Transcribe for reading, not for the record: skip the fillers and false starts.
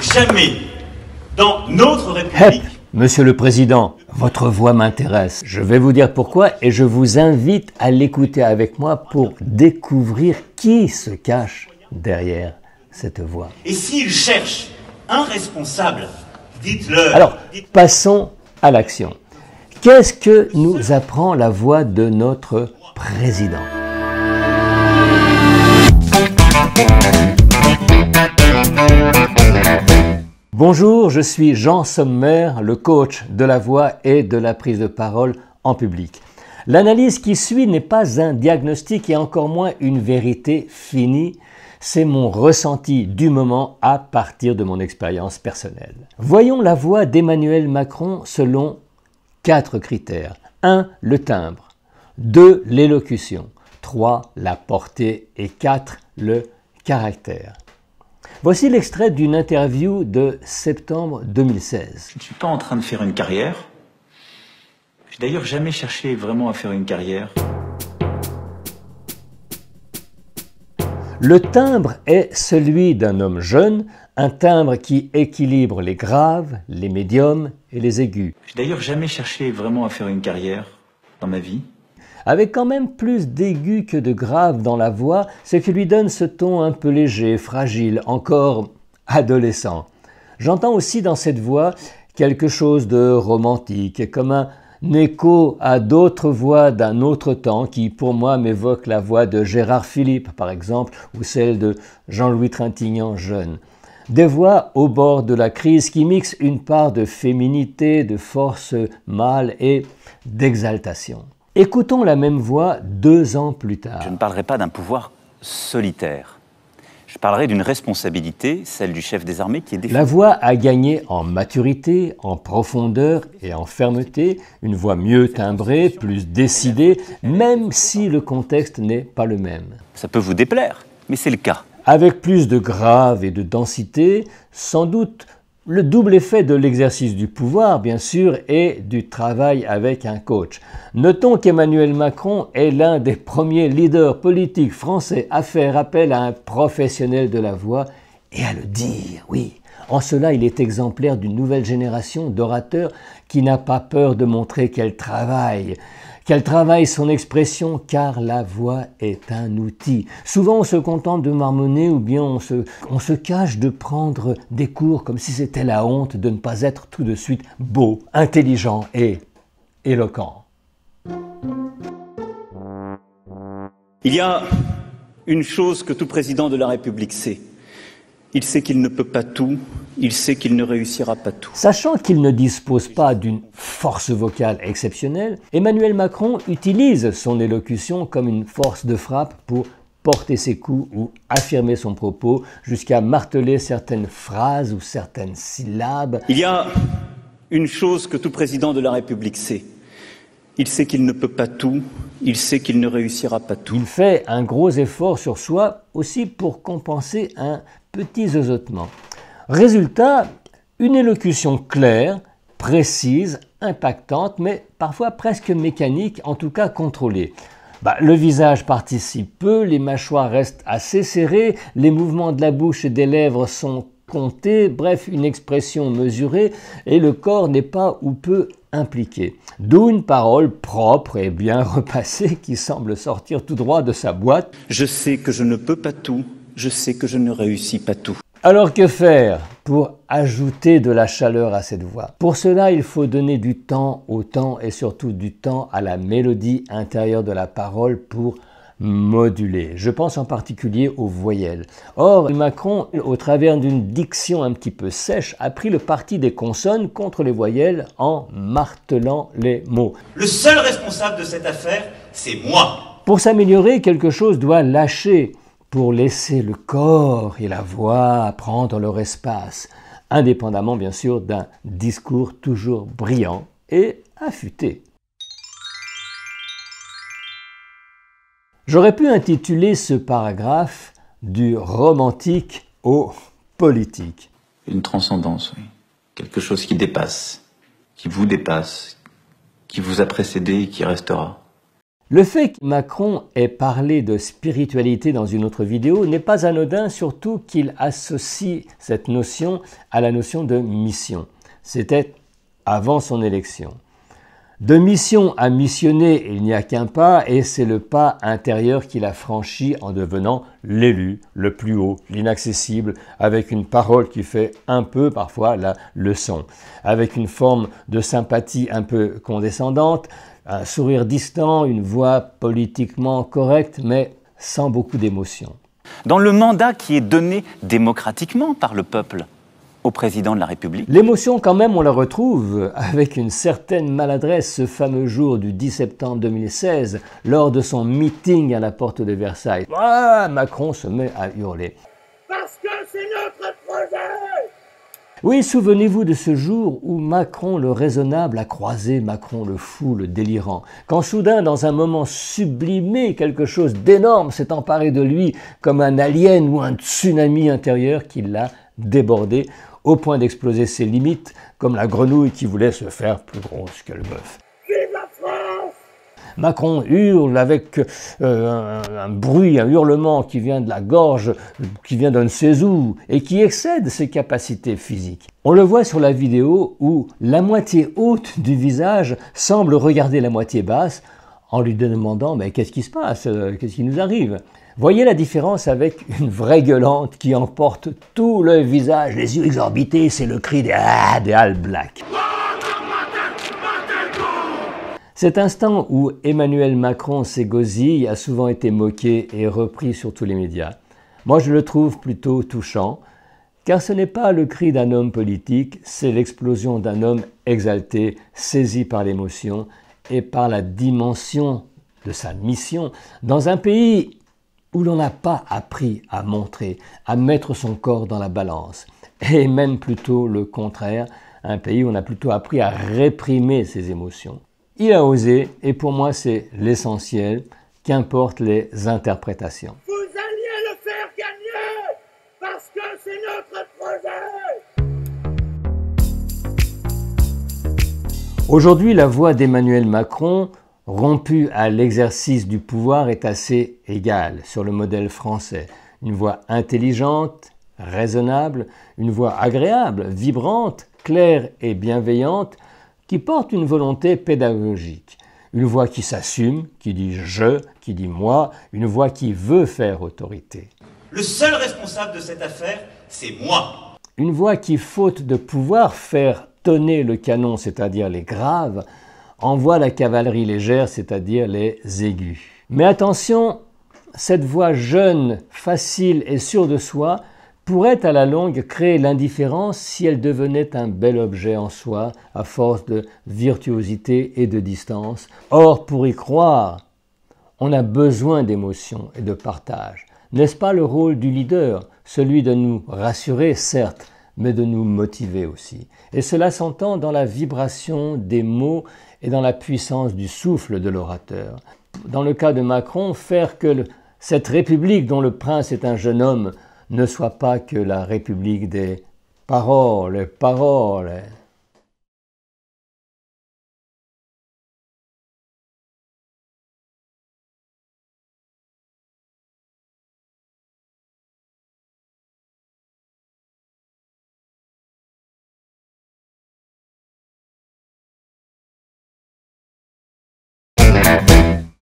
jamais, dans notre République... Monsieur le Président, votre voix m'intéresse. Je vais vous dire pourquoi et je vous invite à l'écouter avec moi pour découvrir qui se cache derrière cette voix. Et s'il cherche un responsable, dites-le. Alors, passons à l'action. Qu'est-ce que nous apprend la voix de notre président ? Bonjour, je suis Jean Sommer, le coach de la voix et de la prise de parole en public. L'analyse qui suit n'est pas un diagnostic et encore moins une vérité finie. C'est mon ressenti du moment à partir de mon expérience personnelle. Voyons la voix d'Emmanuel Macron selon 4 critères. 1. Le timbre. 2. L'élocution. 3. La portée. Et 4. Le caractère. Voici l'extrait d'une interview de septembre 2016. Je ne suis pas en train de faire une carrière. J'ai d'ailleurs jamais cherché vraiment à faire une carrière. Le timbre est celui d'un homme jeune, un timbre qui équilibre les graves, les médiums et les aigus. J'ai d'ailleurs jamais cherché vraiment à faire une carrière dans ma vie. Avec quand même plus d'aigus que de graves dans la voix, ce qui lui donne ce ton un peu léger, fragile, encore adolescent. J'entends aussi dans cette voix quelque chose de romantique, comme un écho à d'autres voix d'un autre temps qui, pour moi, m'évoquent la voix de Gérard Philippe, par exemple, ou celle de Jean-Louis Trintignant jeune. Des voix au bord de la crise qui mixent une part de féminité, de force mâle et d'exaltation. Écoutons la même voix 2 ans plus tard. Je ne parlerai pas d'un pouvoir solitaire. Je parlerai d'une responsabilité, celle du chef des armées, qui est définie. La voix a gagné en maturité, en profondeur et en fermeté, une voix mieux timbrée, plus décidée, même si le contexte n'est pas le même. Ça peut vous déplaire, mais c'est le cas. Avec plus de grave et de densité, sans doute le double effet de l'exercice du pouvoir, bien sûr, et du travail avec un coach. Notons qu'Emmanuel Macron est l'un des premiers leaders politiques français à faire appel à un professionnel de la voix et à le dire, oui. En cela, il est exemplaire d'une nouvelle génération d'orateurs qui n'a pas peur de montrer qu'elle travaille son expression, car la voix est un outil. Souvent, on se contente de marmonner ou bien on se cache de prendre des cours comme si c'était la honte de ne pas être tout de suite beau, intelligent et éloquent. Il y a une chose que tout président de la République sait. Il sait qu'il ne peut pas tout, il sait qu'il ne réussira pas tout. Sachant qu'il ne dispose pas d'une force vocale exceptionnelle, Emmanuel Macron utilise son élocution comme une force de frappe pour porter ses coups ou affirmer son propos jusqu'à marteler certaines phrases ou certaines syllabes. Il y a une chose que tout président de la République sait. Il sait qu'il ne peut pas tout, il sait qu'il ne réussira pas tout. Il fait un gros effort sur soi aussi pour compenser un petit zozotement. Résultat, une élocution claire, précise, impactante, mais parfois presque mécanique, en tout cas contrôlée. Le visage participe peu, les mâchoires restent assez serrées, les mouvements de la bouche et des lèvres sont comptés, bref, une expression mesurée, et le corps n'est pas ou peu impliqué. D'où une parole propre et bien repassée qui semble sortir tout droit de sa boîte. Je sais que je ne peux pas tout, je sais que je ne réussis pas tout. Alors que faire pour ajouter de la chaleur à cette voix? Pour cela, il faut donner du temps au temps et surtout du temps à la mélodie intérieure de la parole pour moduler. Je pense en particulier aux voyelles. Or, Macron, au travers d'une diction un petit peu sèche, a pris le parti des consonnes contre les voyelles en martelant les mots. Le seul responsable de cette affaire, c'est moi. Pour s'améliorer, quelque chose doit lâcher pour laisser le corps et la voix prendre leur espace, indépendamment bien sûr d'un discours toujours brillant et affûté. J'aurais pu intituler ce paragraphe « Du romantique au politique ». Une transcendance, oui. Quelque chose qui dépasse, qui vous a précédé et qui restera. Le fait que Macron ait parlé de spiritualité dans une autre vidéo n'est pas anodin, surtout qu'il associe cette notion à la notion de mission. C'était avant son élection. De mission à missionner, il n'y a qu'un pas, et c'est le pas intérieur qu'il a franchi en devenant l'élu, le plus haut, l'inaccessible, avec une parole qui fait un peu parfois la leçon, avec une forme de sympathie un peu condescendante, un sourire distant, une voix politiquement correcte, mais sans beaucoup d'émotion. Dans le mandat qui est donné démocratiquement par le peuple au président de la République. L'émotion, quand même, on la retrouve avec une certaine maladresse ce fameux jour du 10 septembre 2016, lors de son meeting à la porte de Versailles. Ah, Macron se met à hurler. Parce que c'est notre projet! Oui, souvenez-vous de ce jour où Macron le raisonnable a croisé Macron le fou, le délirant. Quand soudain, dans un moment sublimé, quelque chose d'énorme s'est emparé de lui comme un alien ou un tsunami intérieur qui l'a débordé au point d'exploser ses limites, comme la grenouille qui voulait se faire plus grosse que le bœuf. Vive la France! Macron hurle avec un bruit, un hurlement qui vient de la gorge, qui vient d'un de ses os et qui excède ses capacités physiques. On le voit sur la vidéo où la moitié haute du visage semble regarder la moitié basse en lui demandant « mais qu'est-ce qui se passe? Qu'est-ce qui nous arrive ?» Voyez la différence avec une vraie gueulante qui emporte tout le visage, les yeux exorbités, c'est le cri des All Blacks. Cet instant où Emmanuel Macron s'égosille a souvent été moqué et repris sur tous les médias. Moi, je le trouve plutôt touchant, car ce n'est pas le cri d'un homme politique, c'est l'explosion d'un homme exalté, saisi par l'émotion et par la dimension de sa mission dans un pays où l'on n'a pas appris à montrer, à mettre son corps dans la balance, et même plutôt le contraire, un pays où on a plutôt appris à réprimer ses émotions. Il a osé, et pour moi c'est l'essentiel, qu'importent les interprétations. Vous alliez le faire gagner! Parce que c'est notre projet! Aujourd'hui, la voix d'Emmanuel Macron, rompue à l'exercice du pouvoir, est assez égale sur le modèle français. Une voix intelligente, raisonnable, une voix agréable, vibrante, claire et bienveillante, qui porte une volonté pédagogique. Une voix qui s'assume, qui dit « je », qui dit « moi », une voix qui veut faire autorité. Le seul responsable de cette affaire, c'est moi. Une voix qui, faute de pouvoir faire tonner le canon, c'est-à-dire les graves, envoie la cavalerie légère, c'est-à-dire les aigus. Mais attention, cette voix jeune, facile et sûre de soi pourrait à la longue créer l'indifférence si elle devenait un bel objet en soi, à force de virtuosité et de distance. Or, pour y croire, on a besoin d'émotion et de partage. N'est-ce pas le rôle du leader, celui de nous rassurer, certes, mais de nous motiver aussi. Et cela s'entend dans la vibration des mots et dans la puissance du souffle de l'orateur. Dans le cas de Macron, faire que cette République dont le prince est un jeune homme ne soit pas que la République des paroles,